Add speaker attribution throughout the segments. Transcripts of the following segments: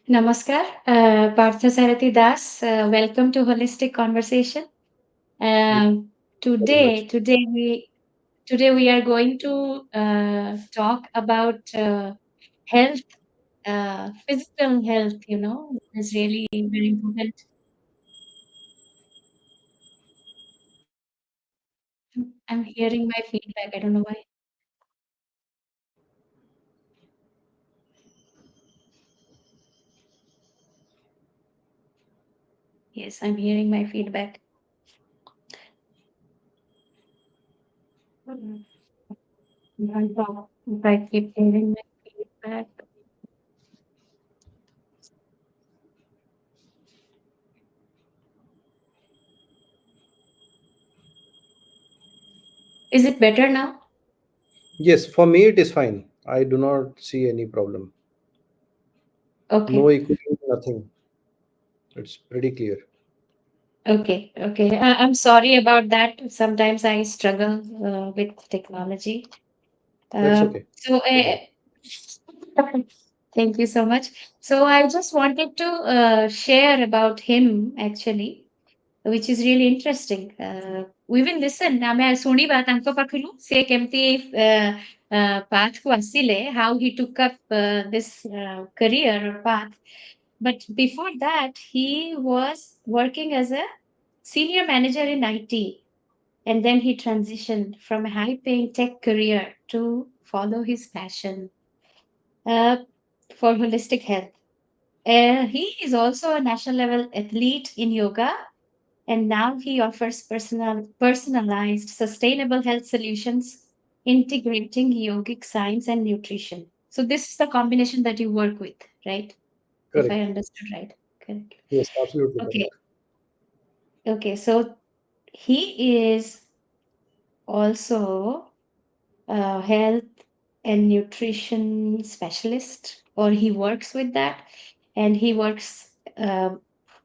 Speaker 1: Namaskar, Partha Sarathi Das. Welcome to Holistic Conversation.
Speaker 2: Yeah,
Speaker 1: Um,
Speaker 2: very
Speaker 1: today,
Speaker 2: much.
Speaker 1: today we today we are going to talk about health, physical health. Is really very important. I'm hearing my feedback. I don't know why. Yes, I'm hearing my feedback. If I keep hearing my feedback, is it better now?
Speaker 2: Yes, for me it is fine. I do not see any problem. No
Speaker 1: Okay.
Speaker 2: echoing, nothing. It's pretty clear.
Speaker 1: Okay, okay. I'm sorry about that. Sometimes I struggle with technology.
Speaker 2: That's
Speaker 1: Uh,
Speaker 2: okay.
Speaker 1: so,
Speaker 2: Go ahead.
Speaker 1: thank you so much. So, I just wanted to share about him actually, which is really interesting. We will listen. ଆମେ ଶୁଣିବା ତାଙ୍କ ପାଖରୁ ସେ କେମିତି path କୁ ଆସିଲେ, how he took up this career or path. But before that, he was working as a senior manager in IT, and then he transitioned from a high paying tech career to follow his passion uh, for holistic health. He is also a national level athlete in yoga, and now he offers personalized, sustainable health solutions integrating yogic science and nutrition. So, this is the combination that you work with, right? If I
Speaker 2: Correct.
Speaker 1: understood right. Correct.
Speaker 2: Yes, absolutely
Speaker 1: Okay.
Speaker 2: correct.
Speaker 1: Okay. So, he is also health and nutrition specialist, or he works with that, and he works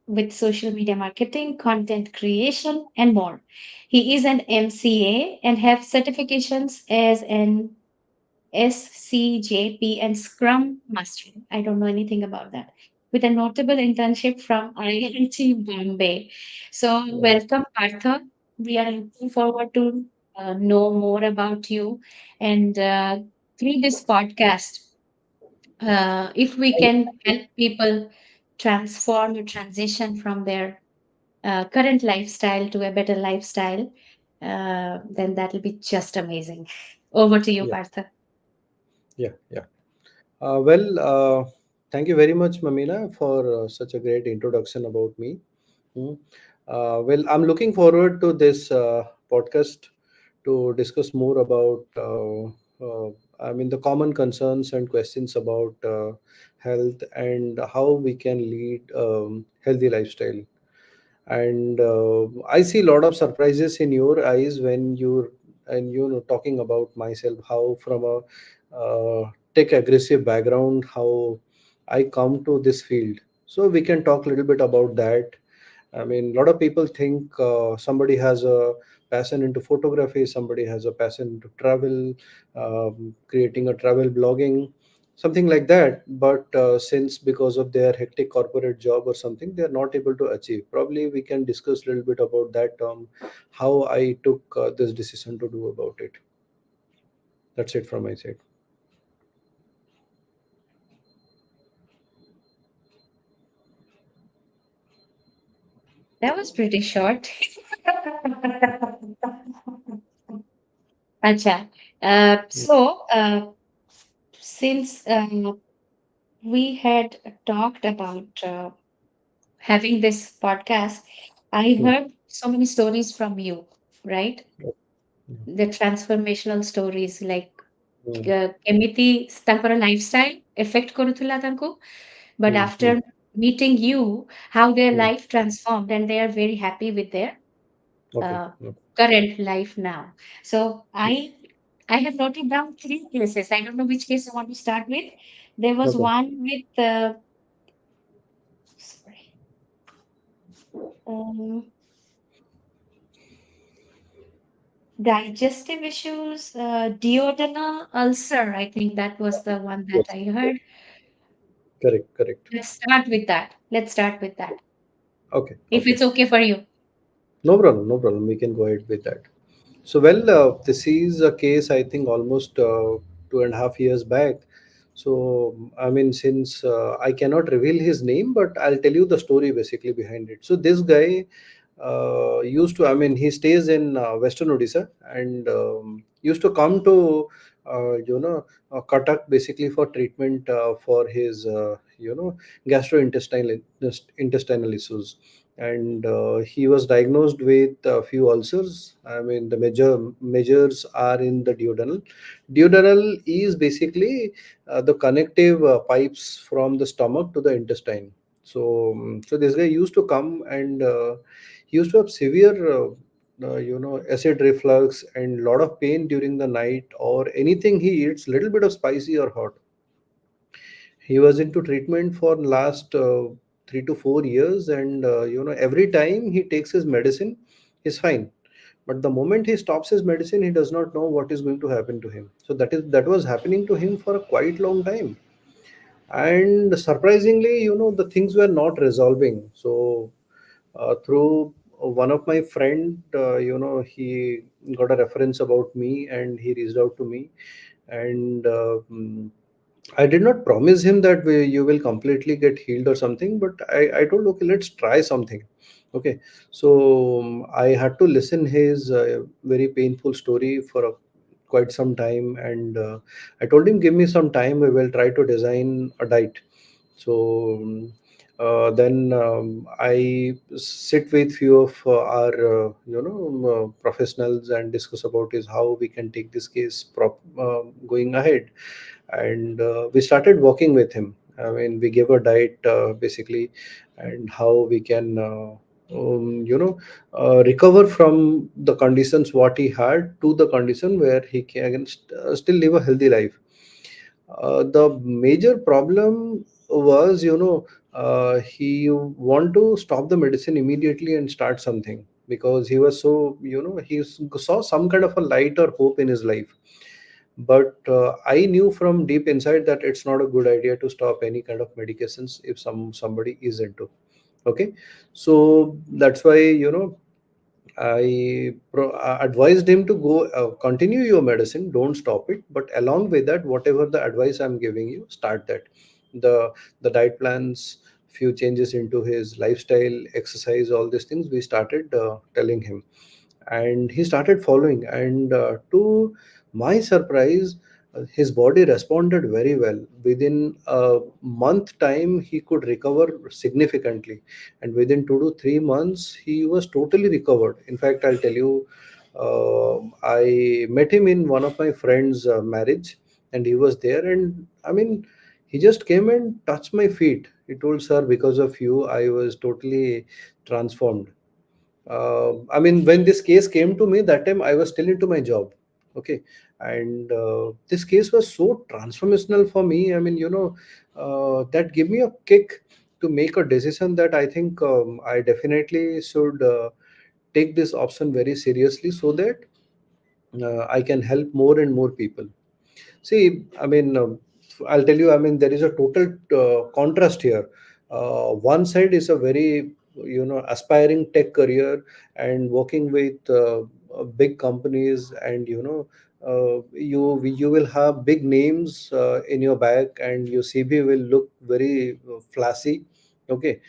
Speaker 1: with social media marketing, content creation, and more. He is an MCA and have certifications as an SCJP and Scrum Master. I don't know anything about that. With a notable internship from IIT Bombay. So,
Speaker 2: Wow.
Speaker 1: welcome, Partha. We are looking forward to know more about you. And through this podcast, if we can help people transform or transition from their current lifestyle to a better lifestyle, then that'll be just amazing. Over to you,
Speaker 2: Yeah,
Speaker 1: Partha.
Speaker 2: yeah. Thank you very much, Mamina, for such a great introduction about me. Hmm. I'm looking forward to this podcast to discuss more about, the common concerns and questions about health and how we can lead healthy lifestyle. And I see a lot of surprises in your eyes when you're talking about myself, how from a tech aggressive background, how I come to this field. So we can talk a little bit about that. I mean, a lot of people think somebody has a passion into photography, somebody has a passion into travel, creating a travel blogging, something like that. But since because of their hectic corporate job or something, they are not able to achieve. Probably we can discuss a little bit about that, how I took this decision to do about it. That's it from my side.
Speaker 1: That was pretty short. Acha. Since we had talked about having this podcast, I
Speaker 2: Hmm.
Speaker 1: heard so many stories from you, right? The transformational stories, like
Speaker 2: Hmm.
Speaker 1: କେମିତି ତାଙ୍କର lifestyle affect କରୁଥିଲା ତାଙ୍କୁ, but
Speaker 2: Hmm.
Speaker 1: after
Speaker 2: Hmm.
Speaker 1: meeting you, how their
Speaker 2: Hmm.
Speaker 1: life transformed, and they are very happy with their
Speaker 2: Okay.
Speaker 1: uh,
Speaker 2: Okay.
Speaker 1: current life now. So I have noted down three places. I don't know which case I want to start with. There was
Speaker 2: Okay.
Speaker 1: one with sorry, um, digestive issues, duodenal ulcer. I think that was the one that
Speaker 2: Yes.
Speaker 1: I heard.
Speaker 2: Correct, correct.
Speaker 1: Let's start with that. Let's start with that.
Speaker 2: Okay,
Speaker 1: If
Speaker 2: okay.
Speaker 1: it's okay for you.
Speaker 2: No problem, no problem. We can go ahead with that. So, well, this is a case I think almost 2.5 years back. So, I mean, since I cannot reveal his name, but I'll tell you the story basically behind it. So, this guy used to, I mean, he stays in Western Odisha and used to come to, Cuttack basically for treatment for his, gastrointestinal intestinal issues. And he was diagnosed with a few ulcers. I mean, the major measures are in the duodenal. Duodenal is basically the connective pipes from the stomach to the intestine. So, so this guy used to come and he used to have severe, acid reflux and lot of pain during the night, or anything he eats, little bit of spicy or hot. He was into treatment for last 3 to 4 years, and every time he takes his medicine, he's fine. But the moment he stops his medicine, he does not know what is going to happen to him. So that was happening to him for a quite long time. And surprisingly, the things were not resolving. So through one of my friend, he got a reference about me and he reached out to me. And I did not promise him that you will completely get healed or something, but I told, okay, let's try something. Okay, so I had to listen his very painful story for quite some time, and I told him, give me some time, we will try to design a diet. So then I sit with few of our professionals and discuss about is how we can take this case going ahead. And we started working with him. I mean, we gave a diet basically, and how we can recover from the conditions what he had to the condition where he can still live a healthy life. The major problem was, he want to stop the medicine immediately and start something, because he was so, saw some kind of a light or hope in his life. But I knew from deep inside that it's not a good idea to stop any kind of medications if somebody is into. Okay, so that's why, I advised him to go continue your medicine, don't stop it. But along with that, whatever the advice I'm giving you, start that. The the diet plans, few changes into his lifestyle, exercise, all these things we started telling him, and he started following. And to my surprise, his body responded very well. Within a month time, he could recover significantly, and within 2 to 3 months, he was totally recovered. In fact, I'll tell you, I met him in one of my friends' marriage, and he was there. And I mean, he just came and touched my feet. He told, "Sir, because of you, I was totally transformed." I mean, when this case came to me, that time I was still into my job. Okay, and this case was so transformational for me. I mean, that gave me a kick to make a decision that I think I definitely should take this option very seriously, so that I can help more and more people. See, I mean, I'll tell you, I mean, there is a total contrast here. One side is a very, aspiring tech career and working with big companies, and, you will have big names in your back, and your CV will look very flashy. Okay.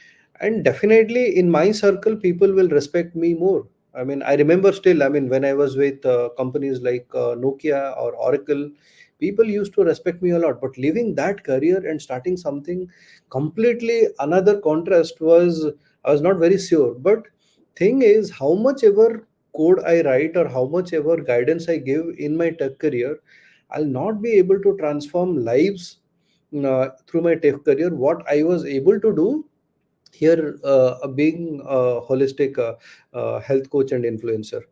Speaker 2: And definitely in my circle, people will respect me more. I mean, I remember still, I mean, when I was with companies like Nokia or Oracle, people used to respect me a lot. But leaving that career and starting something completely another contrast was, I was not very sure. But thing is, how much ever code I write or how much ever guidance I give in my tech career, I'll not be able to transform lives through my tech career. What I was able to do here, being a holistic health coach and influencer,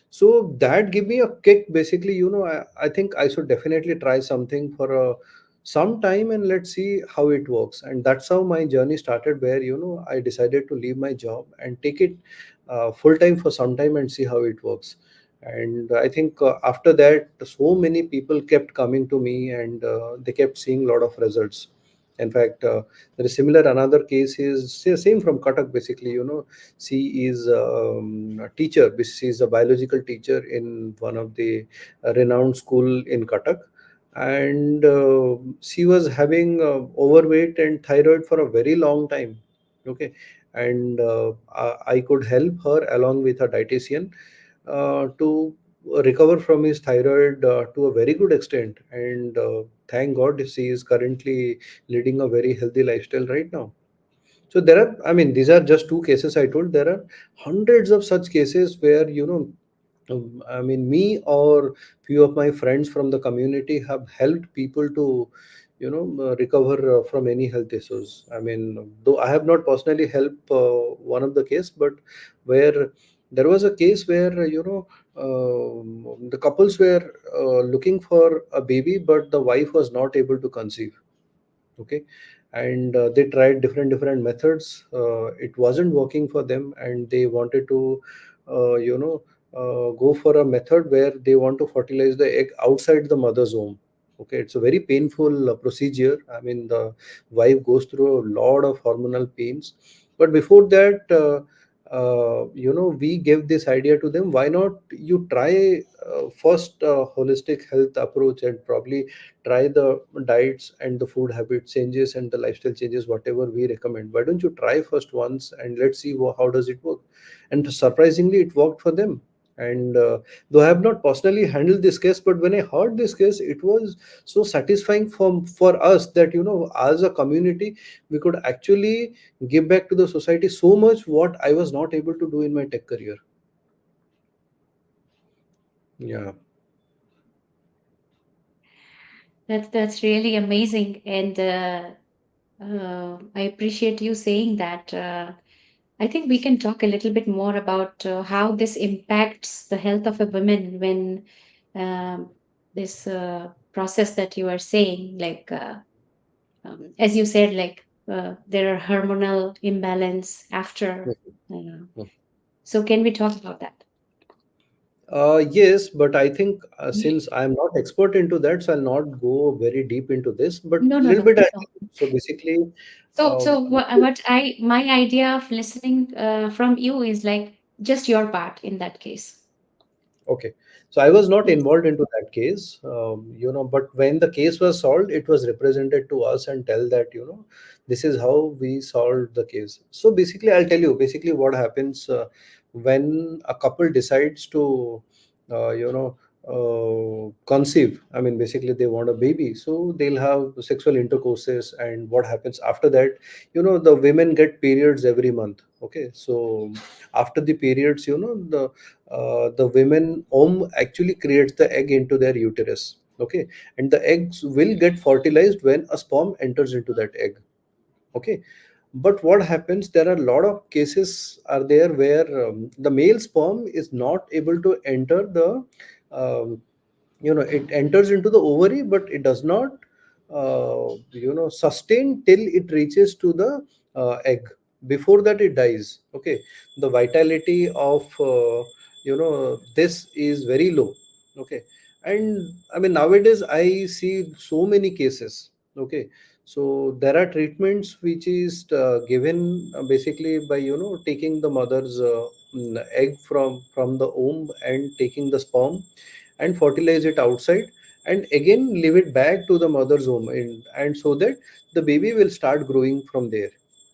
Speaker 2: so that give me a kick basically. I think I should definitely try something for some time, and let's see how it works. And that's how my journey started, where I decided to leave my job and take it full time for some time and see how it works. And I think after that, so many people kept coming to me, and they kept seeing a lot of results. In fact, there is similar another case is same from Cuttack. Basically, she is a teacher. She is a biological teacher in one of the renowned school in Cuttack, and she was having overweight and thyroid for a very long time. Okay, and I could help her along with a dietitian to recover from his thyroid to a very good extent, and thank god she is currently leading a very healthy lifestyle right now. So there are, I mean, these are just two cases I told. There are hundreds of such cases where, I mean, me or few of my friends from the community have helped people to, recover from any health issues. I mean, though I have not personally helped one of the case, but where there was a case where, the couples were looking for a baby, but the wife was not able to conceive. Okay, and they tried different methods. It wasn't working for them, and they wanted to go for a method where they want to fertilize the egg outside the mother's womb. Okay, it's a very painful procedure. I mean, the wife goes through a lot of hormonal pains, but before that, we gave this idea to them. Why not you try first holistic health approach, and probably try the diets and the food habit changes and the lifestyle changes, whatever we recommend. Why don't you try first once and let's see how does it work? And surprisingly, it worked for them. And though I have not personally handled this case, but when I heard this case, it was so satisfying for us that, as a community, we could actually give back to the society so much what I was not able to do in my tech career. Yeah.
Speaker 1: That's really amazing, and I appreciate you saying that. I think we can talk a little bit more about how this impacts the health of a woman when this process that you are saying, like as you said, like there are hormonal imbalance after. Uh, so can we talk about that?
Speaker 2: Yes, but I think since I'm not expert into that, so I'll not go very deep into this. But
Speaker 1: No, no,
Speaker 2: little
Speaker 1: no,
Speaker 2: bit I
Speaker 1: no.
Speaker 2: think. So basically,
Speaker 1: So
Speaker 2: um,
Speaker 1: what I my idea of listening from you is like just your part in that case.
Speaker 2: okay. So I was not
Speaker 1: Yes.
Speaker 2: involved into that case, but when the case was solved, it was represented to us and tell that, this is how we solved the case. So basically, I'll tell you basically what happens when a couple decides to, conceive. I mean, basically, they want a baby. So they'll have sexual intercourses. And what happens after that, the women get periods every month. Okay. So after the periods, the women actually creates the egg into their uterus. Okay, and the eggs will get fertilized when a sperm enters into that egg. Okay, but what happens, there are a lot of cases are there where the male sperm is not able to enter the um, it enters into the ovary, but it does not sustain till it reaches to the egg. Before that it dies. Okay, the vitality of this is very low. Okay, and I mean, nowadays I see so many cases. Okay, so there are treatments which is given basically by taking the mother's egg from the womb and taking the sperm and fertilize it outside, and again leave it back to the mother's womb, and so that the baby will start growing from there.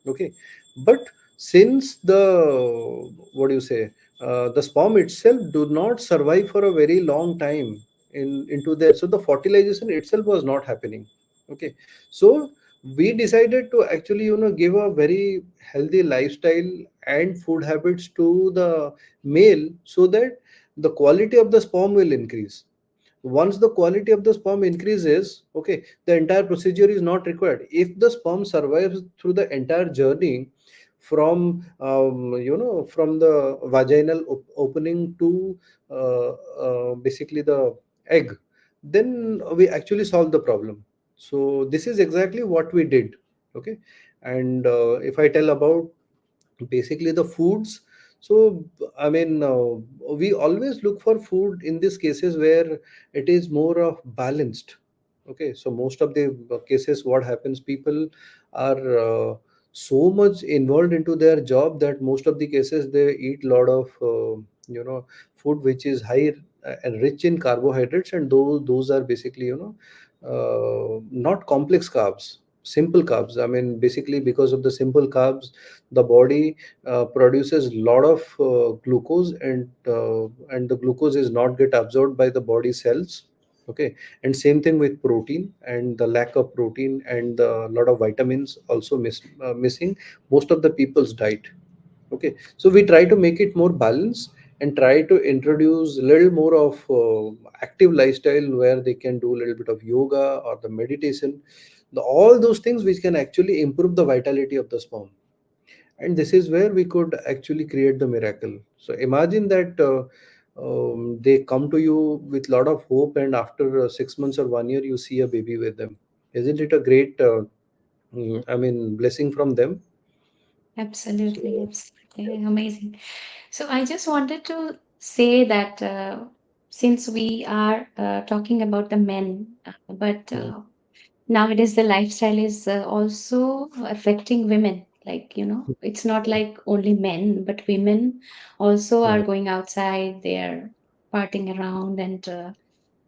Speaker 2: Okay, but since what do you say, the sperm itself do not survive for a very long time into there, so the fertilization itself was not happening. Okay, so we decided to actually give a very healthy lifestyle and food habits to the male, so that the quality of the sperm will increase. Once the quality of the sperm increases, okay, the entire procedure is not required. If the sperm survives through the entire journey from from the vaginal opening to basically the egg, then we actually solve the problem. So this is exactly what we did. Okay, and if I tell about basically the foods, so I mean, we always look for food in these cases where it is more of balanced. Okay, so most of the cases, what happens, people are so much involved into their job that most of the cases they eat a lot of food which is high and rich in carbohydrates, and those are basically not complex carbs, simple carbs. I mean, basically because of the simple carbs, the body produces a lot of glucose, and the glucose is not get absorbed by the body cells. Okay, and same thing with protein, and the lack of protein and a lot of vitamins also missing most of the people's diet. Okay, so we try to make it more balanced and try to introduce a little more of active lifestyle where they can do a little bit of yoga or the meditation, all those things which can actually improve the vitality of the sperm. And this is where we could actually create the miracle. So imagine that they come to you with a lot of hope, and after 6 months or 1 year you see a baby with them. Isn't it a great I mean, blessing from them?
Speaker 1: Absolutely,
Speaker 2: So
Speaker 1: absolutely amazing. So I just wanted to say that since we are talking about the men, but
Speaker 2: mm,
Speaker 1: nowadays the lifestyle is also affecting women. Like, you know, it's not like only men, but women also are
Speaker 2: mm,
Speaker 1: going outside, they're partying around, and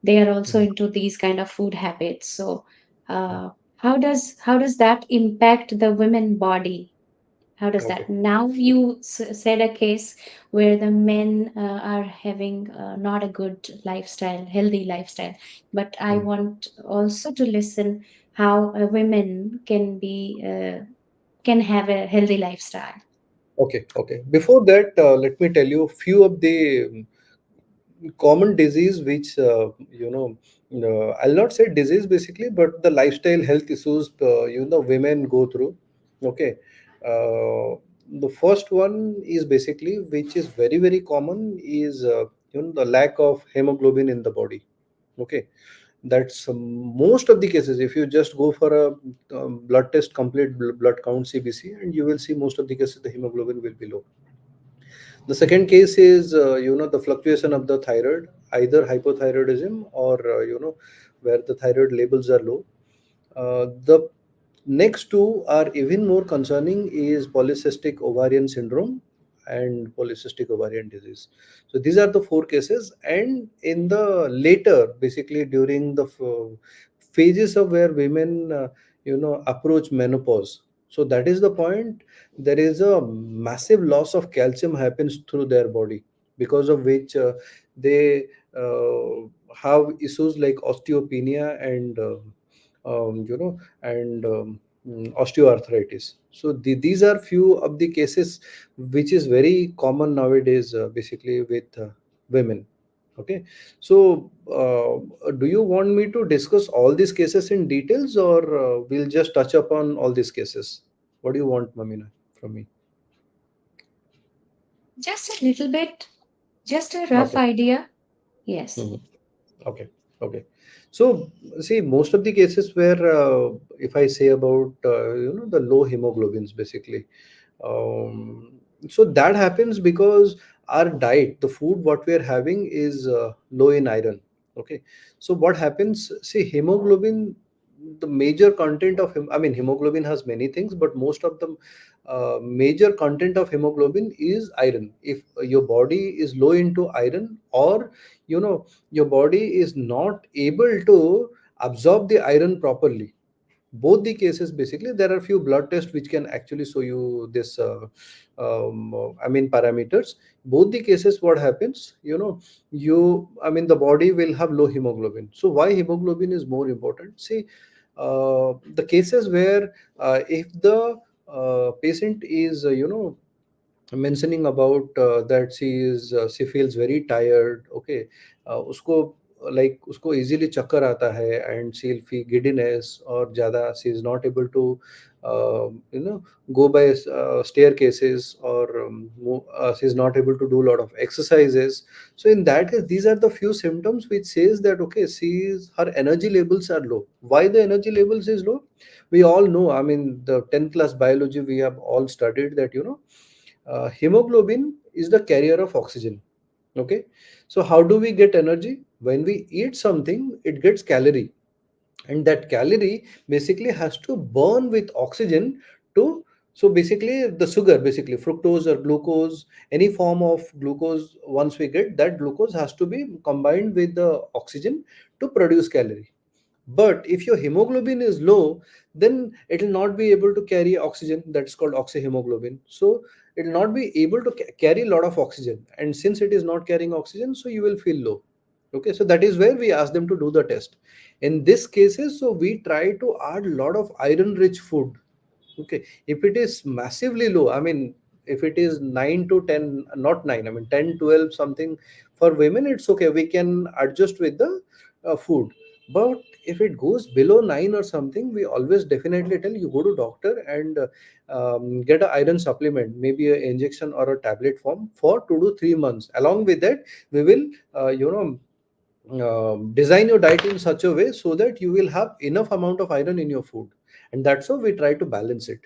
Speaker 1: they are also
Speaker 2: mm,
Speaker 1: into these kind of food habits. So, how does that impact the women body? How does
Speaker 2: okay.
Speaker 1: that? Now you said a case where the men are having not a good lifestyle, healthy lifestyle. But I
Speaker 2: Mm.
Speaker 1: want also to listen how a women can have a healthy lifestyle.
Speaker 2: Okay. Before that, let me tell you few of the common disease which I'll not say disease basically, but the lifestyle health issues women go through. Okay, uh, the first one is basically, which is very very common, is the lack of hemoglobin in the body. Okay, that's most of the cases. If you just go for a blood test, complete blood count, CBC, and you will see most of the cases the hemoglobin will be low. The second case is, the fluctuation of the thyroid, either hypothyroidism or, where the thyroid levels are low. The next two are even more concerning, is polycystic ovarian syndrome and polycystic ovarian disease. So these are the four cases, and in the later, basically during the phases of where women, approach menopause. So that is the point. There is a massive loss of calcium happens through their body, because of which they have issues like osteopenia and osteoarthritis. So these are few of the cases which is very common nowadays, basically with women. Okay, so do you want me to discuss all these cases in details, or we'll just touch upon all these cases? What do you want, Mamina, from me?
Speaker 1: Just a little bit, just a rough
Speaker 2: Okay.
Speaker 1: idea. Yes.
Speaker 2: Mhm. Okay. Okay. So, see, most of the cases where, if I say about, the low hemoglobins, basically, um, so that happens because our diet, the food what we are having, is low in iron. Okay. So what happens? See, hemoglobin, the major content of I mean, hemoglobin has many things, but most of the major content of hemoglobin is iron. If your body is low into iron, or your body is not able to absorb the iron properly, both the cases, basically there are few blood tests which can actually show you this I mean, parameters. Both the cases, what happens, I mean, the body will have low hemoglobin. So why hemoglobin is more important? See, the cases where, if the patient is mentioning about that she feels very tired. Okay, उसको like उसको easily चक्कर आता है, and she'll feel giddiness, और ज़्यादा she is not able to go by staircases, or she is not able to do a lot of exercises. So in that case, these are the few symptoms which says that, okay, her energy levels are low. Why the energy levels is low? We all know, I mean, the 10th class biology, we have all studied that, hemoglobin is the carrier of oxygen. Okay, so how do we get energy? When we eat something, it gets calorie. and that calorie basically has to burn with oxygen to, so basically the sugar, basically fructose or glucose, any form of glucose, once we get that glucose has to be combined with the oxygen to produce calorie. But if your hemoglobin is low, then it will not be able to carry oxygen. That's called oxyhemoglobin. So it will not be able to carry a lot of oxygen. And since it is not carrying oxygen, so you will feel low. Okay, so that is where we ask them to do the test. In this cases, so we try to add a lot of iron-rich food. Okay, if it is massively low, I mean, if it is 9 to 10, not 9, I mean 10, 12, something for women, it's okay. We can adjust with the food. But if it goes below 9 or something, we always definitely tell you go to doctor and get an iron supplement, maybe an injection or a tablet form for 2 to 3 months. Along with that, we will, design your diet in such a way so that you will have enough amount of iron in your food, and that's how we try to balance it.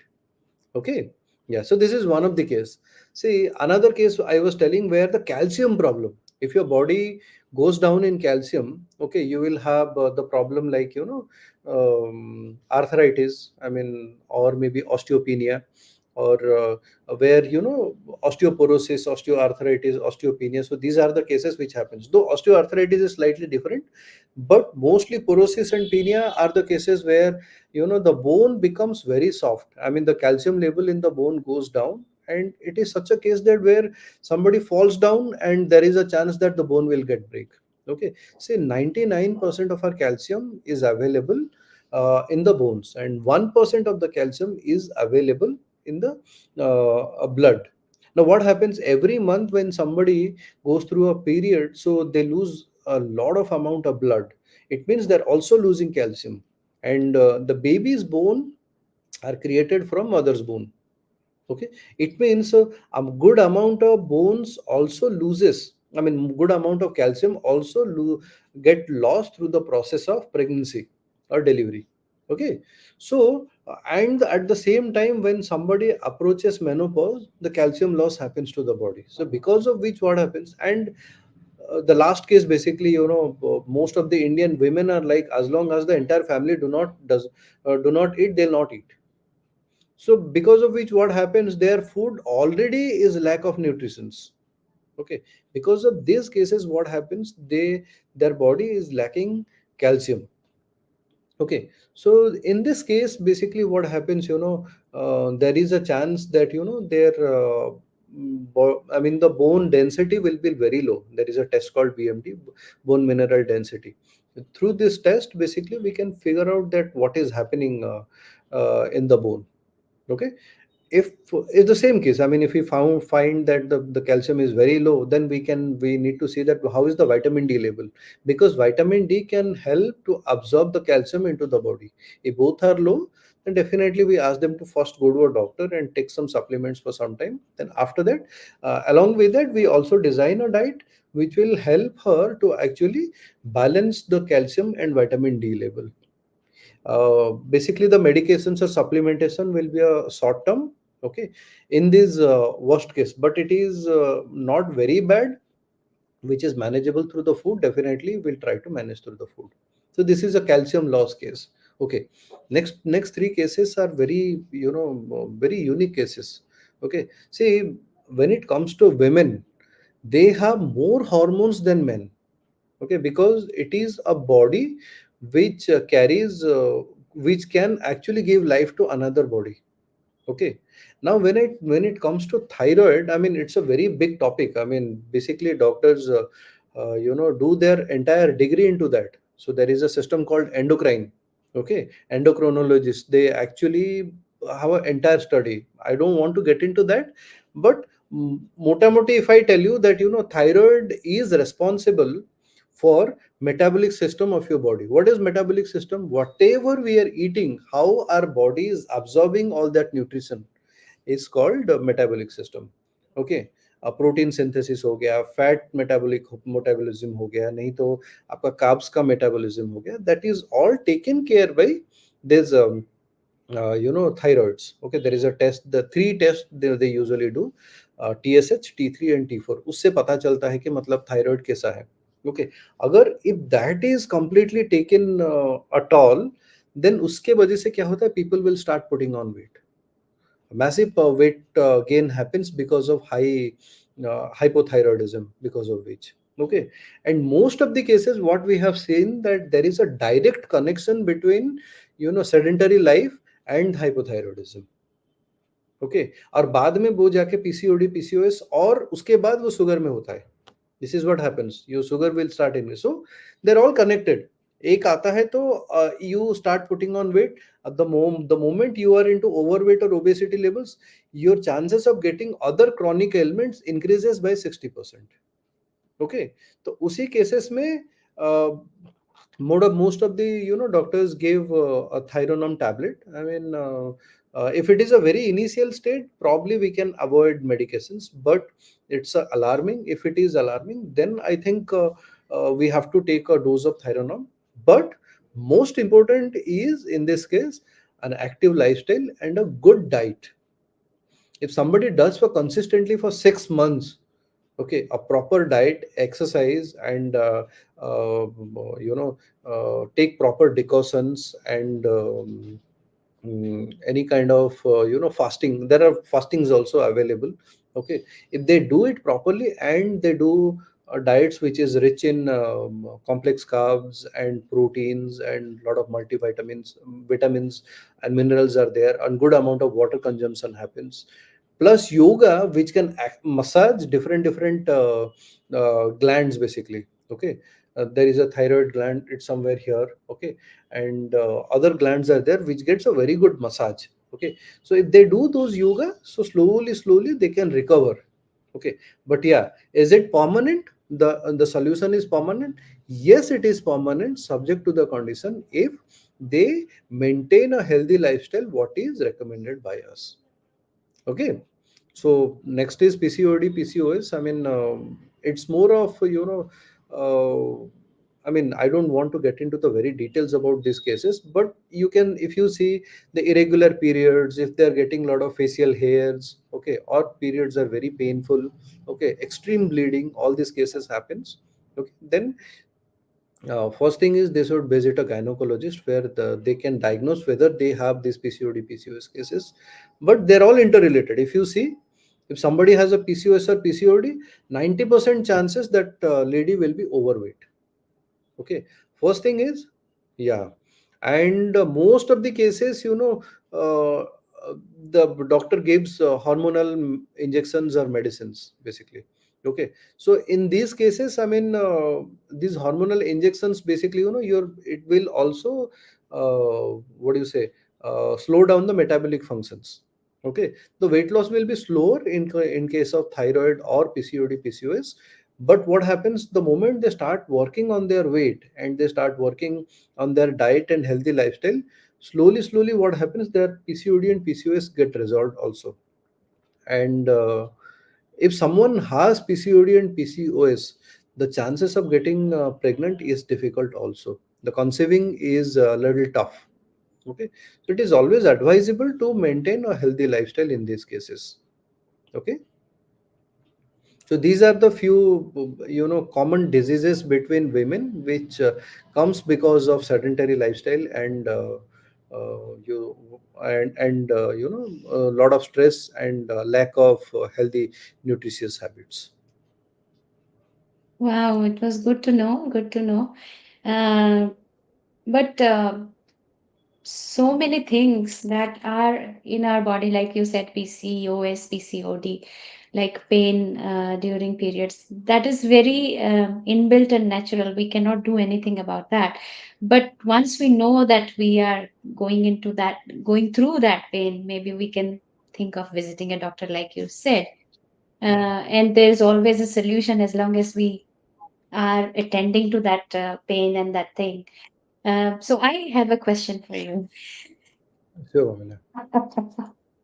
Speaker 2: Okay. Yeah. So this is one of the case. See, another case I was telling where the calcium problem. If your body goes down in calcium, okay, you will have the problem like, arthritis, I mean, or maybe osteopenia, or where, osteoporosis, osteoarthritis, osteopenia. So these are the cases which happens. Though osteoarthritis is slightly different, but mostly porosis and penia are the cases where, the bone becomes very soft. I mean, the calcium level in the bone goes down, and it is such a case that where somebody falls down and there is a chance that the bone will get break. Okay, say 99% of our calcium is available in the bones, and 1% of the calcium is available in the blood. Now what happens every month when somebody goes through a period, so they lose a lot of amount of blood. It means they're also losing calcium, and the baby's bone are created from mother's bone. Okay, it means a good amount of bones also loses, I mean good amount of calcium also get lost through the process of pregnancy or delivery. Okay, so and at the same time when somebody approaches menopause, the calcium loss happens to the body. So because of which what happens, and the last case basically, most of the Indian women are like, as long as the entire family do not eat, they'll not eat. So because of which what happens, their food already is lack of nutrients. Okay, because of these cases what happens, their body is lacking calcium. Okay, so in this case basically what happens, there is a chance that, their I mean the bone density will be very low. There is a test called BMD, bone mineral density. Through this test basically we can figure out that what is happening in the bone. Okay, if it's the same case, I mean if we find that the calcium is very low, then we need to see that how is the vitamin D level, because vitamin D can help to absorb the calcium into the body. If both are low, then definitely we ask them to first go to a doctor and take some supplements for some time. Then after that, along with that, we also design a diet which will help her to actually balance the calcium and vitamin D level. Basically the medications or supplementation will be a short term. Okay, in this worst case, but it is not very bad, which is manageable through the food. Definitely we'll try to manage through the food. So this is a calcium loss case. Okay, next three cases are very, very unique cases. Okay, see, when it comes to women, they have more hormones than men. Okay, because it is a body which carries which can actually give life to another body. Okay, now when it comes to thyroid, I mean it's a very big topic. I mean basically doctors do their entire degree into that. So there is a system called endocrine. Okay, endocrinologists, they actually have an entire study. I don't want to get into that, but motamoti if I tell you that, thyroid is responsible for metabolic system of your body. What is metabolic system? Whatever we are eating, how our body is absorbing all that nutrition is called metabolic system. Okay, protein synthesis हो गया, fat metabolic metabolism हो गया, नहीं तो आपका carbs का metabolism हो गया, that is all taken care by this thyroids. Okay, there is a test, the three tests they usually do, TSH, T3 and T4. उससे पता चलता है कि मतलब थायराइड कैसा है. Okay, अगर if that is completely taken at all, then उसके वजह से क्या होता है, people will start putting on weight. Massive weight gain happens because of high hypothyroidism, because of which, okay. And most of the cases what we have seen, that there is a direct connection between, sedentary life and hypothyroidism. Okay, और बाद में वो जाके PCOD PCOS और उसके बाद वो sugar में होता है. This is what happens, your sugar will start in, so they are all connected. एक आता है तो you start putting on weight. The moment you are into overweight or obesity levels, your chances of getting other chronic ailments increases by 60%. Okay, तो उसी cases में most of the doctors gave a thyronom tablet. I mean, if it is a very initial state, probably we can avoid medications, but it's alarming. If it is alarming, then I think we have to take a dose of thyronom. But most important is, in this case, an active lifestyle and a good diet. If somebody does for consistently for 6 months, okay, a proper diet, exercise, and you know take proper decoctions, and any kind of fasting, there are fastings also available. Okay, if they do it properly and they do diets which is rich in complex carbs and proteins and lot of multivitamins, vitamins and minerals are there, and good amount of water consumption happens, plus yoga which can massage different glands basically. Okay, there is a thyroid gland, it's somewhere here. Okay, and other glands are there which gets a very good massage. Okay, so if they do those yoga, so slowly they can recover. Okay, but yeah, is it permanent? The solution is permanent. Yes, it is permanent, subject to the condition, if they maintain a healthy lifestyle what is recommended by us. Okay, so next is PCOD, PCOS. I mean, it's more of I mean, I don't want to get into the very details about these cases, but you can, if you see the irregular periods, if they are getting a lot of facial hairs, okay, or periods are very painful, okay, extreme bleeding, all these cases happens. Okay, then first thing is they should visit a gynecologist where they can diagnose whether they have these PCOD, PCOS cases. But they're all interrelated. If you see, if somebody has a PCOS or PCOD, 90% chances that lady will be overweight. Okay, first thing is, yeah, and most of the cases, the doctor gives hormonal injections or medicines basically. Okay, so in these cases, I mean, these hormonal injections basically, your it will also what do you say, slow down the metabolic functions. Okay, the weight loss will be slower in case of thyroid or PCOD, PCOS. But what happens the moment they start working on their weight and they start working on their diet and healthy lifestyle, slowly what happens, their PCOD and PCOS get resolved also. And if someone has PCOD and PCOS, the chances of getting pregnant is difficult also. The conceiving is a little tough. Okay, so it is always advisable to maintain a healthy lifestyle in these cases. Okay, so these are the few common diseases between women which comes because of sedentary lifestyle and you and a lot of stress and lack of healthy nutritious habits.
Speaker 1: Wow, it was good to know. Good to know. Uh, but so many things that are in our body, like you said, PCOS, PCOD, like pain during periods, that is very inbuilt and natural. We cannot do anything about that. But once we know that we are going through that pain, maybe we can think of visiting a doctor, like you said. And there's always a solution as long as we are attending to that pain and that thing. So I have a question for you.
Speaker 2: Sure, Amina.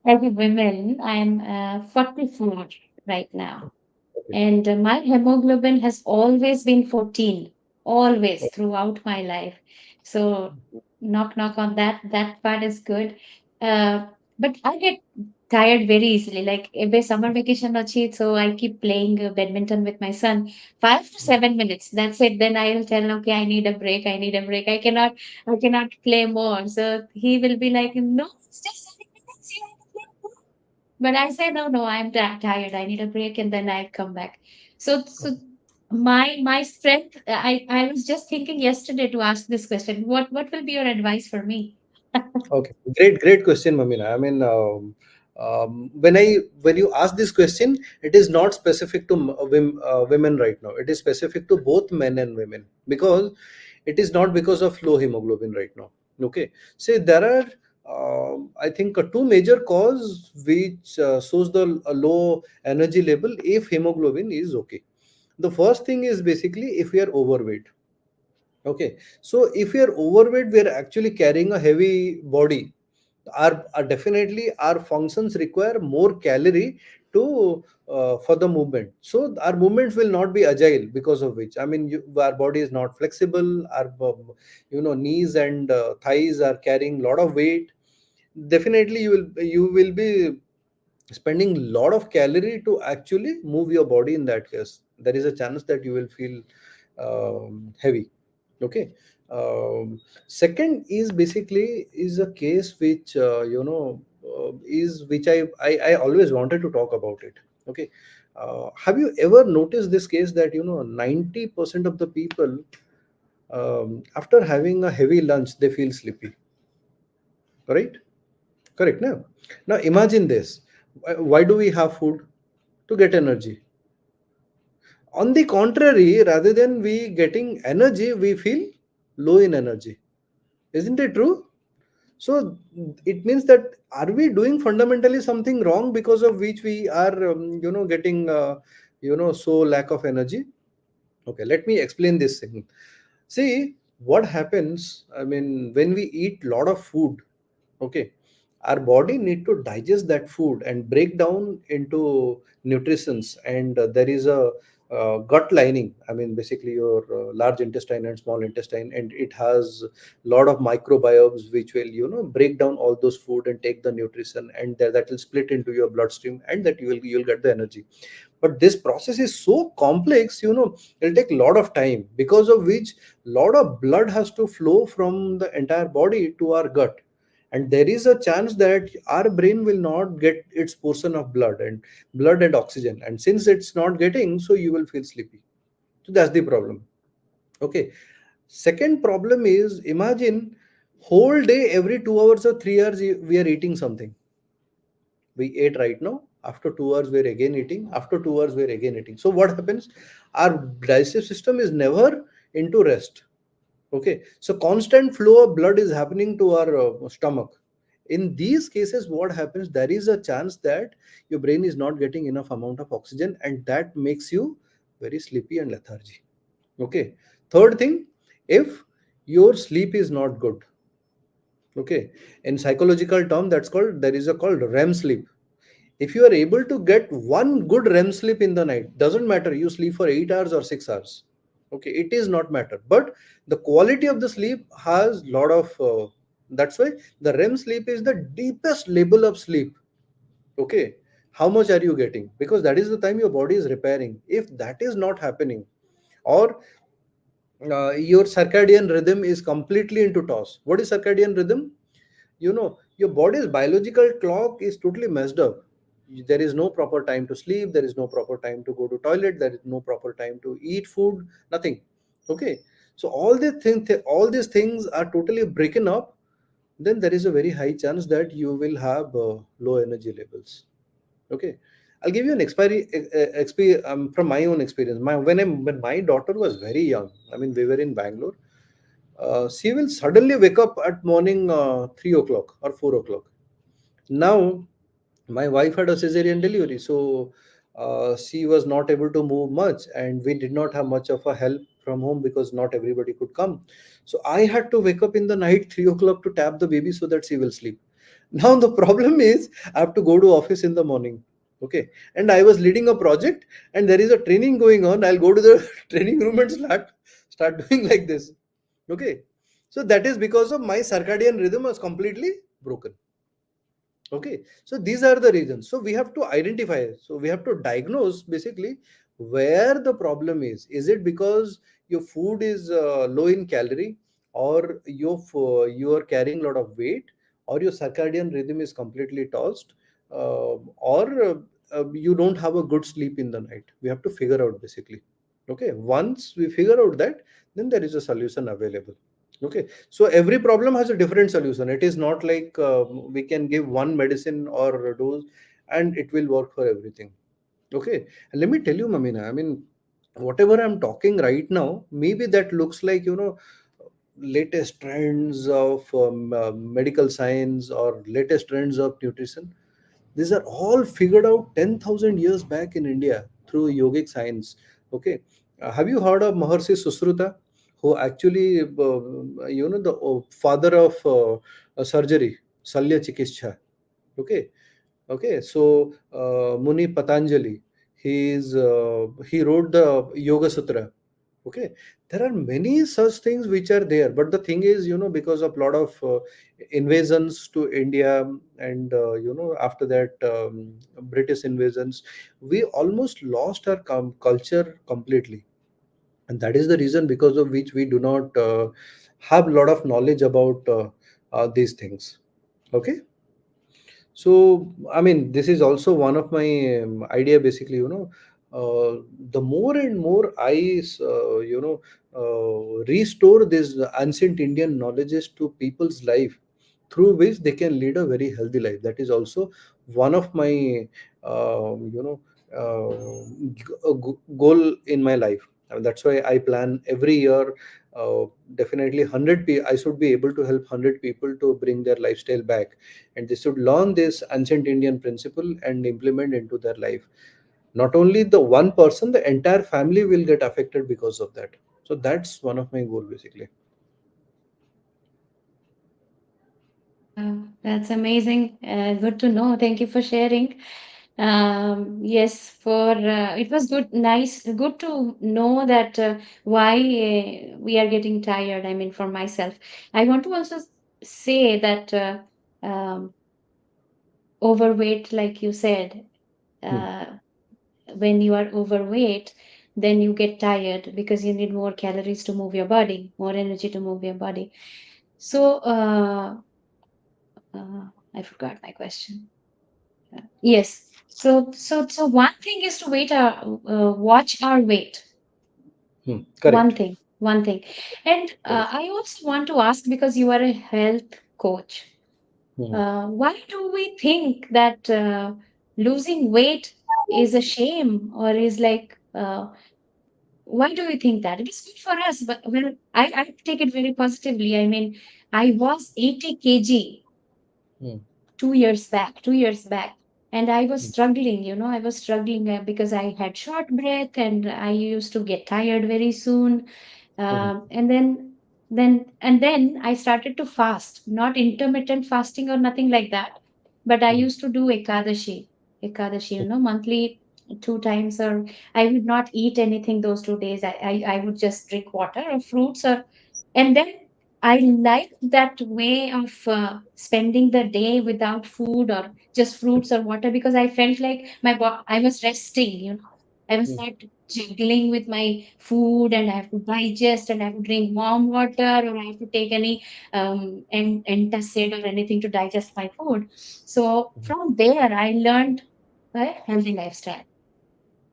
Speaker 1: As a woman, I'm 44 right now,
Speaker 2: Okay.
Speaker 1: and my hemoglobin has always been 14, always
Speaker 2: Okay.
Speaker 1: throughout my life. So, knock knock on that. That part is good. Uh, but I get tired very easily. Like if summer vacation achi, so I keep playing badminton with my son, 5 to 7 minutes. That's it. Then I will tell, okay, I need a break. I need a break. I cannot play more. So he will be like, no, it's just 7 minutes. You have to play more. But I say, no, no, I'm tired. I need a break, and then I come back. So my strength. I was just thinking yesterday to ask this question. What will be your advice for me?
Speaker 2: Okay, great question, Mamina. I mean, when you ask this question, it is not specific to women right now. It is specific to both men and women, because it is not because of low hemoglobin right now. Okay, see, there are I think two major cause which shows the low energy level if hemoglobin is okay. The first thing is basically if we are overweight. Okay, so if we are overweight, we are actually carrying a heavy body. Our definitely our functions require more calorie to for the movement. So our movements will not be agile, because of which, I mean, our body is not flexible. Our knees and thighs are carrying a lot of weight. Definitely, you will be spending a lot of calorie to actually move your body. In that case, there is a chance that you will feel heavy. Okay. Second is basically is a case which is which I always wanted to talk about it. Okay. Have you ever noticed this case that 90% of the people, after having a heavy lunch, they feel sleepy, right? Correct. Now imagine this. Why do we have food? To get energy. On the contrary, rather than we getting energy, we feel low in energy. Isn't it true? So it means that, are we doing fundamentally something wrong because of which we are getting so lack of energy? Okay, let me explain this thing. See what happens. I mean, when we eat lot of food, okay, our body need to digest that food and break down into nutritions, and there is a gut lining. I mean, basically your large intestine and small intestine, and it has lot of microbiomes which will break down all those food and take the nutrition, and that will split into your bloodstream, and that you'll get the energy. But this process is so complex, it'll take a lot of time, because of which lot of blood has to flow from the entire body to our gut, and there is a chance that our brain will not get its portion of blood and oxygen, and since it's not getting, so you will feel sleepy. So that's the problem. Okay. Second problem is, imagine whole day, every 2 hours or 3 hours, we are eating something. We ate right now, after 2 hours we're again eating, after 2 hours we're again eating. So what happens? Our digestive system is never into rest. Okay, so constant flow of blood is happening to our stomach. In these cases, what happens? There is a chance that your brain is not getting enough amount of oxygen, and that makes you very sleepy and lethargy. Okay. Third thing, if your sleep is not good, okay, in psychological term, that's called there is a called REM sleep. If you are able to get one good REM sleep in the night, doesn't matter you sleep for 8 hours or 6 hours. Okay, it is not matter, but the quality of the sleep has lot of that's why the REM sleep is the deepest level of sleep. Okay, how much are you getting? Because that is the time your body is repairing. If that is not happening, or your circadian rhythm is completely into toss. What is circadian rhythm? Your body's biological clock is totally messed up. There is no proper time to sleep, there is no proper time to go to toilet, there is no proper time to eat food, nothing. Okay, so all these things are totally breaking up. Then there is a very high chance that you will have low energy levels. Okay, I'll give you an from my own experience. When my daughter was very young, I mean, we were in Bangalore. She will suddenly wake up at morning 3 o'clock or 4 o'clock. Now, my wife had a cesarean delivery, so she was not able to move much, and we did not have much of a help from home because not everybody could come. So I had to wake up in the night 3 o'clock to tap the baby so that she will sleep. Now the problem is I have to go to office in the morning. Okay, and I was leading a project, and there is a training going on. I'll go to the training room and start doing like this. Okay, so that is because of my circadian rhythm was completely broken. Okay, so these are the reasons. So we have to identify, so we have to diagnose basically where the problem is. Is it because your food is low in calorie, or you are carrying a lot of weight, or your circadian rhythm is completely tossed, or you don't have a good sleep in the night? We have to figure out basically. Okay, once we figure out that, then there is a solution available. Okay, so every problem has a different solution. It is not like we can give one medicine or a dose and it will work for everything. Okay, and let me tell you, Mamina, I mean, whatever I'm talking right now, maybe that looks like, latest trends of medical science or latest trends of nutrition. These are all figured out 10,000 years back in India through yogic science. Okay. Have you heard of Maharshi Susruta, who actually, the father of surgery, Salya Chikitsha? Okay. Okay. So, Muni Patanjali, he wrote the Yoga Sutra. Okay, there are many such things which are there, but the thing is, because of lot of invasions to India, and after that, British invasions, we almost lost our culture completely, and that is the reason because of which we do not have a lot of knowledge about these things. Okay, so I mean, this is also one of my idea basically. The more and more I restore this ancient Indian knowledges to people's life, through which they can lead a very healthy life. That is also one of my uh, you know goal in my life. And that's why I plan every year. Definitely 100 I should be able to help 100 people to bring their lifestyle back, and they should learn this ancient Indian principle and implement into their life. Not only the one person, the entire family will get affected because of that. So that's one of my goal basically.
Speaker 1: That's amazing. Good to know. Thank you for sharing. Yes, for it was good, nice, good to know that why we are getting tired. I mean, for myself, I want to also say that overweight, like you said,
Speaker 2: Hmm.
Speaker 1: uh, when you are overweight, then you get tired because you need more calories to move your body, more energy to move your body. So, I forgot my question. Yes. So one thing is to watch our weight.
Speaker 2: Hmm.
Speaker 1: One
Speaker 2: Correct.
Speaker 1: thing, one thing. And
Speaker 2: Correct.
Speaker 1: I also want to ask, because you are a health coach,
Speaker 2: Hmm.
Speaker 1: why do we think that losing weight is a shame, or is like, why do we think that? It is good for us, but well, I take it very positively. I mean, I was 80 kg
Speaker 2: Hmm.
Speaker 1: 2 years back, 2 years back. And I was
Speaker 2: Hmm.
Speaker 1: struggling, I was struggling because I had short breath and I used to get tired very soon.
Speaker 2: Hmm.
Speaker 1: And then I started to fast, not intermittent fasting or nothing like that. But I
Speaker 2: Hmm.
Speaker 1: used to do Ekadashi, monthly 2 times, or I would not eat anything those 2 days. I would just drink water or fruits, and then I like that way of spending the day without food or just fruits or water, because I felt like I was resting. I was
Speaker 2: Hmm.
Speaker 1: not juggling with my food, and I have to digest, and I have to drink warm water, or I have to take any antacid or anything to digest my food. So from there, I learned a healthy lifestyle.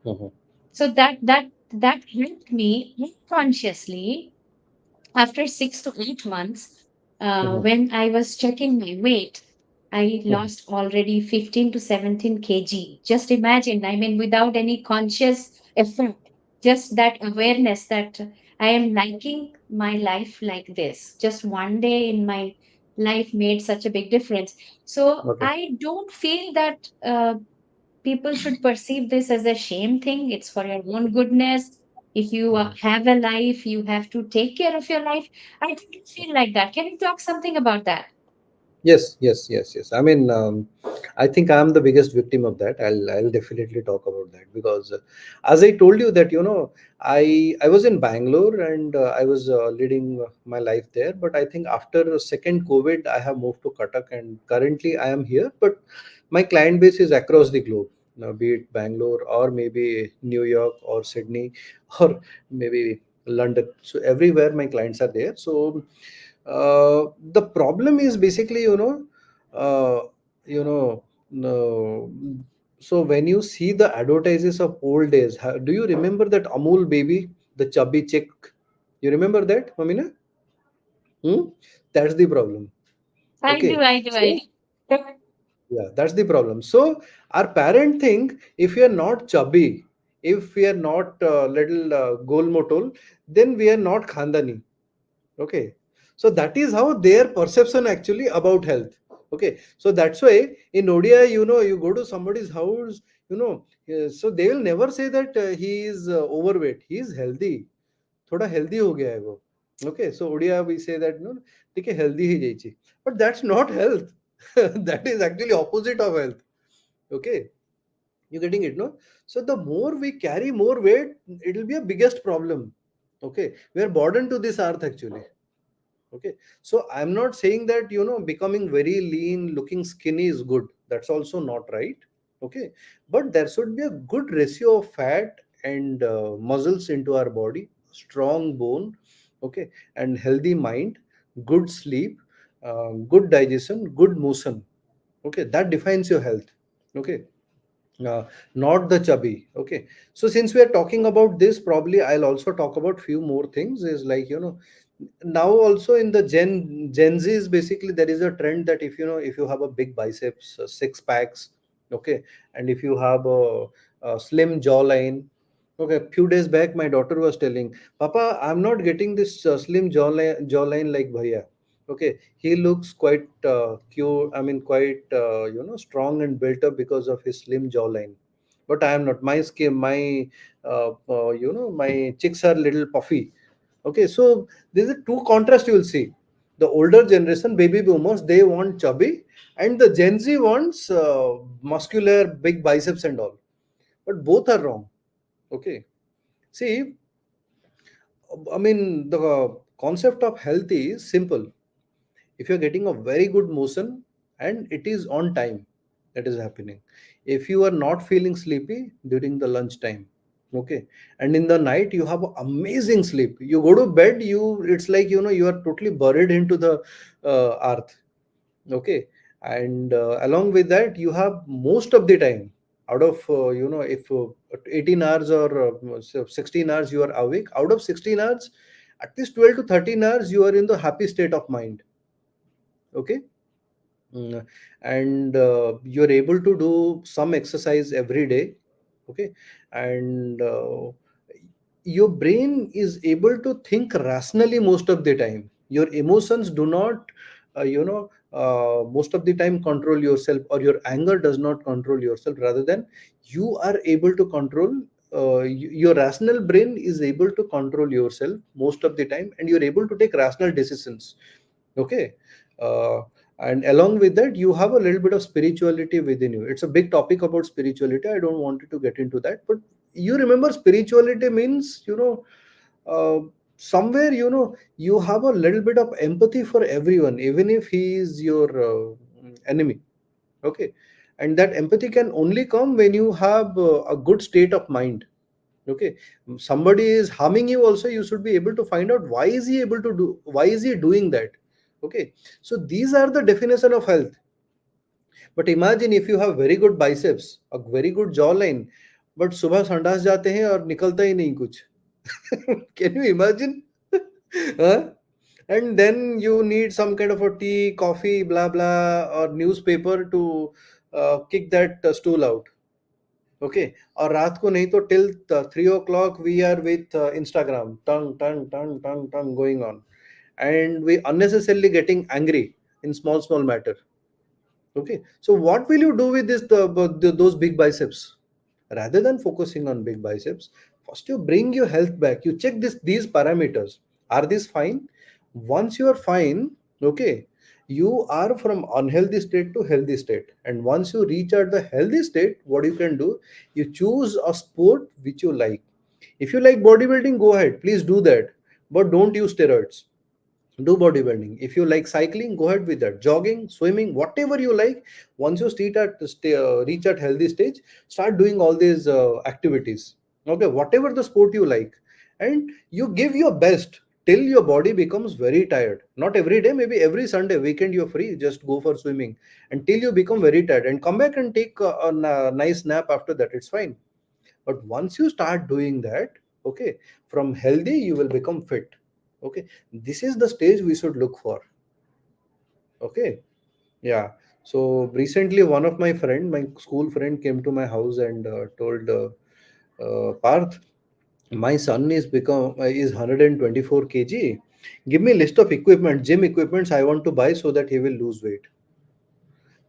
Speaker 2: Hmm.
Speaker 1: So that helped me unconsciously. After 6 to 8 months,
Speaker 2: Hmm.
Speaker 1: when I was checking my weight, I
Speaker 2: Hmm.
Speaker 1: lost already 15 to 17 kg. Just imagine, I mean, without any conscious effort, just that awareness that I am liking my life like this. Just one day in my life made such a big difference. So
Speaker 2: Okay.
Speaker 1: I don't feel that people should perceive this as a shame thing. It's for your own goodness. If you
Speaker 2: Mhm.
Speaker 1: have a life, you have to take care of your life. I didn't feel like that. Can you talk something about that?
Speaker 2: Yes, yes, yes, yes. I mean, I think I'm the biggest victim of that. I'll definitely talk about that because, as I told you that I was in Bangalore and I was leading my life there. But I think after second COVID, I have moved to Cuttack and currently I am here. But my client base is across the globe. Now, be it Bangalore or maybe New York or Sydney or maybe London. So everywhere my clients are there. So the problem is basically you know no, so when you see the advertises of old days, do you remember that Amul baby, the chubby chick? You remember that, Mamina? Hmm? That's the problem.
Speaker 1: I do,
Speaker 2: Okay,
Speaker 1: I do, I
Speaker 2: so
Speaker 1: do.
Speaker 2: yeah, that's the problem. So our parent think if we are not chubby, if we are not little gol motol, then we are not khandani. Okay, so that is how their perception actually about health. Okay, so that's why in Odia, you go to somebody's house, so they will never say that he is overweight. He is healthy. थोड़ा healthy हो गया है वो. Okay, so Odia we say that no, ठीक है healthy ही जाइए. But that's not health. That is actually opposite of health. Okay, you getting it, no? So the more we carry more weight, it will be a biggest problem. Okay, we are burdened to this earth actually. Okay, so I'm not saying that becoming very lean, looking skinny is good. That's also not right. Okay, but there should be a good ratio of fat and muscles into our body, strong bone, okay, and healthy mind, good sleep, good digestion, good motion. Okay, that defines your health. Okay, uh, not the chubby. Okay, so since we are talking about this, probably I'll also talk about few more things. Is like now also in the Gen Z's, basically there is a trend that if you have a big biceps, six packs, okay, and if you have a slim jawline. Okay, few days back my daughter was telling, Papa, I'm not getting this slim jawline like Bhaiya. Okay, he looks quite cute. I mean, quite strong and built up because of his slim jawline. But I am not. My skin, my cheeks are little puffy. Okay, so there's a two contrast you will see. The older generation, baby boomers, they want chubby, and the Gen Z wants muscular, big biceps and all. But both are wrong. Okay, see, I mean, the concept of health is simple. If you're getting a very good motion and it is on time, that is happening. If you are not feeling sleepy during the lunch time, okay, and in the night you have amazing sleep, you go to bed, it's like you are totally buried into the earth. Okay, and along with that you have most of the time out of if 18 hours or 16 hours you are awake, out of 16 hours at least 12 to 13 hours you are in the happy state of mind. Okay. And you're able to do some exercise every day. Okay, and your brain is able to think rationally most of the time. Your emotions do not most of the time control yourself, or your anger does not control yourself. Rather than you are able to control, your rational brain is able to control yourself most of the time, and you're able to take rational decisions. Okay, uh, and along with that you have a little bit of spirituality within you. It's a big topic about spirituality, I don't want to get into that. But you remember spirituality means somewhere you have a little bit of empathy for everyone, even if he is your enemy. Okay, and that empathy can only come when you have a good state of mind. Okay, somebody is harming you also, you should be able to find out why is he able to do, why is he doing that. Okay, so these are the definition of health. But imagine if you have very good biceps, a very good jawline, but सुबह संडास जाते हैं और निकलता ही नहीं कुछ. Can you imagine? Huh? And then you need some kind of a tea, coffee, blah blah, or newspaper to kick that stool out. Okay, और रात को नहीं तो till 3 o'clock we are with Instagram, tongue going on, and we unnecessarily getting angry in small matter. Okay, so what will you do with those big biceps? Rather than focusing on big biceps, first you bring your health back. You check these parameters. Are these fine? Once you are fine, okay, You are from unhealthy state to healthy state, and once you reach at the healthy state, what you can do, you choose a sport which you like. If you like bodybuilding, go ahead, please do that, but don't use steroids. Do bodybuilding. If you like cycling, go ahead with that. Jogging, swimming, whatever you like. Once you reach at healthy stage, start doing all these activities. Okay, whatever the sport you like, and you give your best till your body becomes very tired. Not every day, maybe every Sunday, weekend you're free. Just go for swimming until you become very tired, and come back and take a nice nap after that. It's fine. But once you start doing that, okay, from healthy you will become fit. Okay, this is the stage we should look for. Okay, yeah. So recently one of my school friend came to my house and told, Parth, my son is 124 kg. Give me list of equipment, gym equipments I want to buy so that he will lose weight.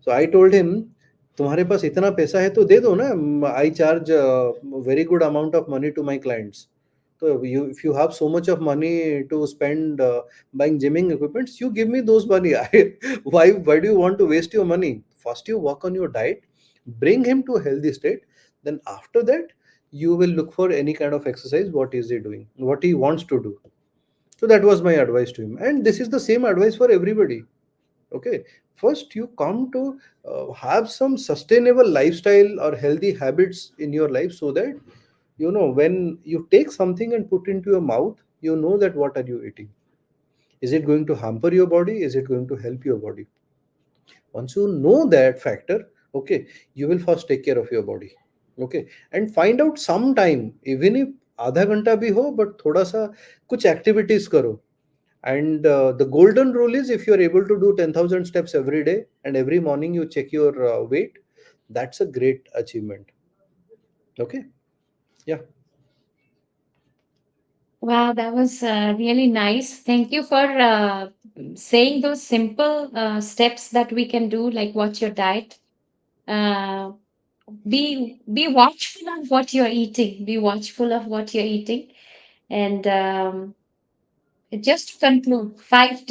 Speaker 2: So I told him, तुम्हारे पास इतना पैसा है तो दे दो ना. I charge very good amount of money to my clients. So if you have so much of money to spend buying gymming equipments, you give me those money. Why do you want to waste your money? First you work on your diet, bring him to a healthy state. Then after that, you will look for any kind of exercise. What is he doing? What he wants to do. So that was my advice to him, and this is the same advice for everybody. Okay, first you come to have some sustainable lifestyle or healthy habits in your life, so that when you take something and put into your mouth, you know that what are you eating. Is it going to hamper your body? Is it going to help your body? Once you know that factor, okay, you will first take care of your body. Okay, and find out some time, even if आधा घंटा भी हो, but थोड़ा सा कुछ activities करो. And the golden rule is, if you're able to do 10,000 steps every day and every morning you check your weight, that's a great achievement. Okay. Yeah.
Speaker 1: Wow, that was really nice. Thank you for saying those simple steps that we can do, like watch your diet. Uh, be watchful of what you're eating. Be watchful of what you're eating. And just to conclude, five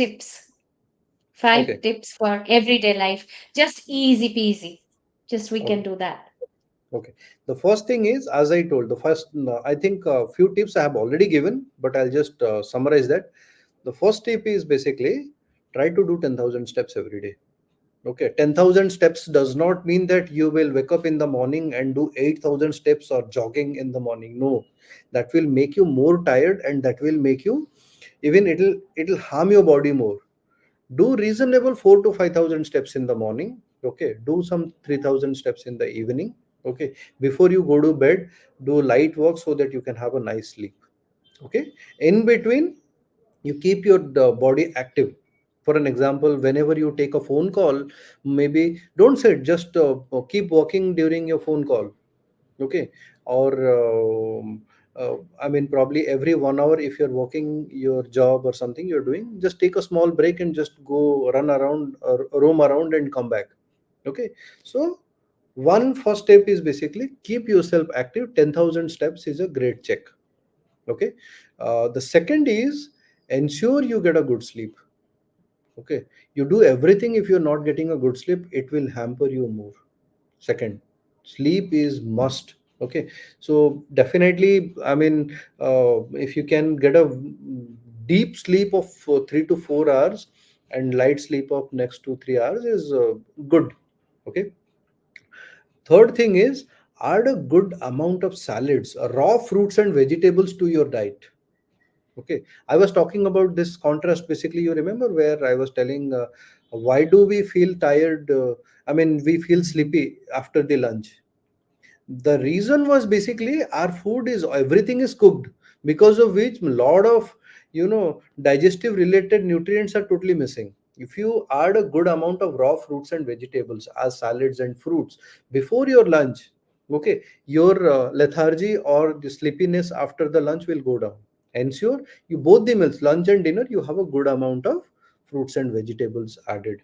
Speaker 2: Okay.
Speaker 1: tips for everyday life. Just easy peasy. Just we can
Speaker 2: Okay.
Speaker 1: do that.
Speaker 2: Okay. The first thing is, as I told, I think a few tips I have already given, but I'll just summarize that. The first tip is basically try to do 10,000 steps every day. Okay, 10,000 steps does not mean that you will wake up in the morning and do 8,000 steps or jogging in the morning. No, that will make you more tired, and that will make you, even it'll harm your body more. Do reasonable 4 to 5,000 steps in the morning. Okay, do some 3,000 steps in the evening. Okay, before you go to bed, do light work so that you can have a nice sleep. Okay, in between, you keep your body active. For an example, whenever you take a phone call, maybe don't sit, just keep walking during your phone call. Okay, or I mean, probably every 1 hour, if you're working your job or something you're doing, just take a small break and just go run around or roam around and come back. Okay, so one first step is basically keep yourself active. 10,000 steps is a great check. Okay, the second is ensure you get a good sleep. Okay, you do everything. If you're not getting a good sleep, it will hamper you more. Second, sleep is must. Okay, so definitely, I mean, if you can get a deep sleep of 3 to 4 hours, and light sleep of next to 3 hours is good. Okay, third thing is, add a good amount of salads, raw fruits and vegetables to your diet. Okay, I was talking about this contrast. Basically, you remember where I was telling, why do we feel tired? I mean, we feel sleepy after the lunch. The reason was basically our food is, everything is cooked, because of which a lot of digestive related nutrients are totally missing. If you add a good amount of raw fruits and vegetables as salads and fruits before your lunch, okay, your lethargy or the sleepiness after the lunch will go down. Ensure you, both the meals, lunch and dinner, you have a good amount of fruits and vegetables added.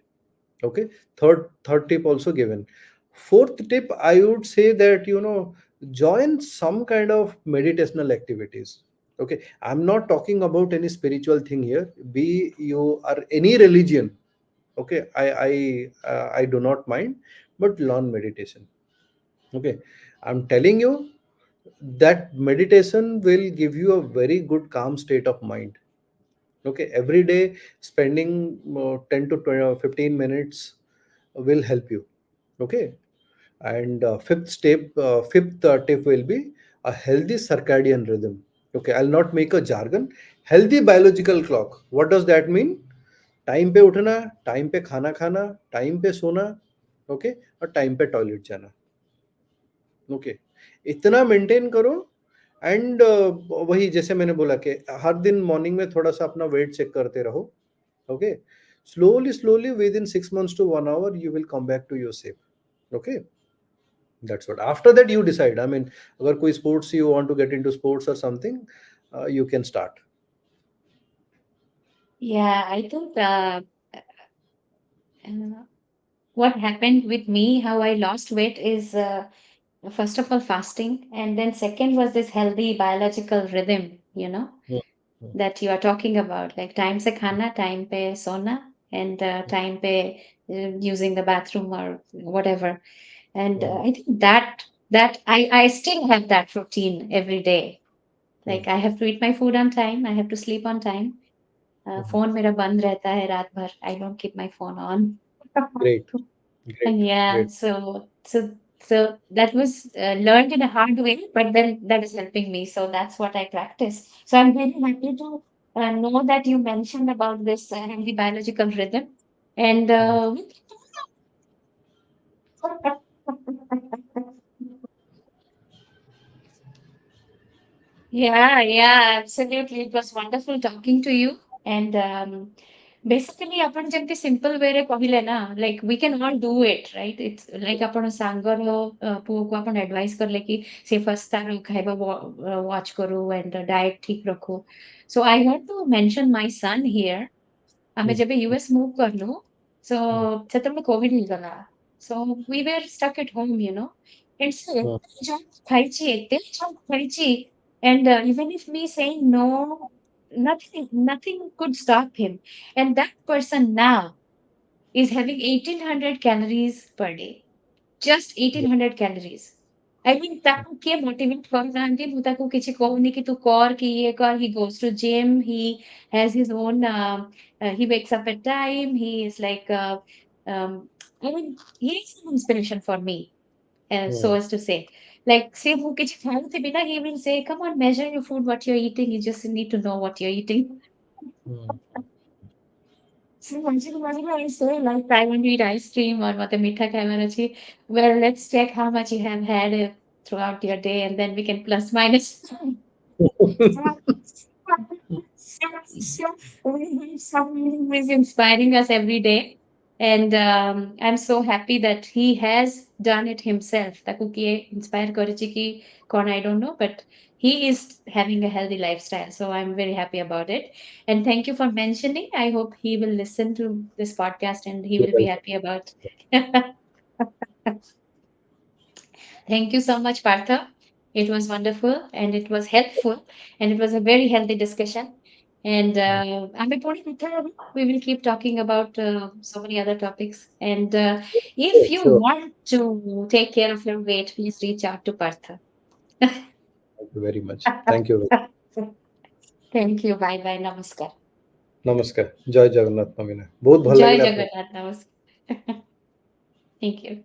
Speaker 2: Okay, third tip also given. Fourth tip, I would say that, join some kind of meditational activities. Okay, I'm not talking about any spiritual thing here. Be you are any religion, Okay, I do not mind, but learn meditation. Okay, I'm telling you that meditation will give you a very good calm state of mind. Okay, every day spending 10 to 20, 15 minutes will help you. Okay, and fifth tip will be a healthy circadian rhythm. Okay, I'll not make a jargon. Healthy biological clock, what does that mean? Time पे उठना, time पे खाना खाना, time पे सोना, okay, और time पे toilet जाना। ओके, इतना मेंटेन करो। एंड वही जैसे मैंने बोला कि हर दिन मॉर्निंग में थोड़ा सा अपना वेट चेक करते रहो। Okay, slowly slowly with in 6 months to 1 hour you will come back to your shape. Okay, that's what, after that you decide, I mean, अगर कोई sports you want to get into sports or something, you can start.
Speaker 1: Yeah, I think uh, what happened with me, how I lost weight is first of all fasting, and then second was this healthy biological rhythm,
Speaker 2: Hmm. Hmm.
Speaker 1: that you are talking about, like time se khana, time pe sona, and time pe using the bathroom or whatever. And
Speaker 2: Hmm.
Speaker 1: I think that I still have that routine every day.
Speaker 2: Hmm.
Speaker 1: Like I have to eat my food on time, I have to sleep on time.
Speaker 2: Hmm.
Speaker 1: Phone मेरा बंद रहता है रात भर. I don't keep my phone on.
Speaker 2: Great, great,
Speaker 1: Yeah,
Speaker 2: great.
Speaker 1: so that was learned in a hard way, but then that is helping me. So that's what I practice. So I'm very happy to know that you mentioned about this healthy biological rhythm. And
Speaker 2: Hmm.
Speaker 1: yeah, yeah, absolutely. It was wonderful talking to you. And basically, आपण ଯେମିତି simple way ରେ କହିଲେ ନା, like we can all do it, right? It's like ଆପଣ ସାଙ୍ଗର ପୁଅକୁ ଆପଣ advice କଲେ କି ସେ first ତାର ଖାଇବା watch କରୁ and diet ଠିକ ରଖୁ. So I want to mention my son here. ଆମେ
Speaker 2: Hmm.
Speaker 1: ଯେବେ ୟୁଏସ୍ ମୁଭ୍ କଲୁ, so
Speaker 2: Hmm.
Speaker 1: ସେତେବେଳେ କୋଭିଡ ହେଇଗଲା. So we were stuck at home, and so
Speaker 2: Hmm.
Speaker 1: ଏତେ junk ଖାଇଛି, ଏତେ junk ଖାଇଛି, and even if me saying no, nothing could stop him. And that person now is having 1800 calories per day. Just 1800 calories. I mean, ତାକୁ କିଏ motivate କରୁନାହାନ୍ତି, ମୁଁ ତାକୁ କିଛି କହୁନି କି ତୁ କର କି ଇଏ କର. He goes to gym, he has his own, he wakes up at time, he is like, um, I mean, he is an inspiration for me, so
Speaker 2: Hmm.
Speaker 1: as to say. Like, say, ମୁଁ କିଛି ଖାଉଥିବି ନା, he will say, come on, measure your food, what you're eating, you just need to know what you're eating.
Speaker 2: Hmm.
Speaker 1: So once in a while I say, like, I want to eat ice cream or mate meetha खाइବାର ଅଛି. Well, let's check how much you have had throughout your day, and then we can plus minus. So, we have someone who is inspiring us every day. And I'm so happy that he has done it himself. ତାକୁ କିଏ inspire କରିଛି କି କଣ, I don't know, but he is having a healthy lifestyle. So I'm very happy about it. And thank you for mentioning. I hope he will listen to this podcast and he
Speaker 2: You're
Speaker 1: will be
Speaker 2: welcome.
Speaker 1: happy about. Thank you so much, Partha. It was wonderful and it was helpful and it was a very healthy discussion. And
Speaker 2: Hmm.
Speaker 1: we will keep talking about so many other topics. And if
Speaker 2: Sure,
Speaker 1: you
Speaker 2: sure.
Speaker 1: want to take care of your weight, please reach out to Partha.
Speaker 2: Thank you very much. Thank you.
Speaker 1: Thank you. Bye bye. Namaskar.
Speaker 2: नमस्कार, जय जगन्नाथ नवीन, बहुत भल
Speaker 1: Jai
Speaker 2: लगे आपको।
Speaker 1: Jagannath. Namaskar. Thank you.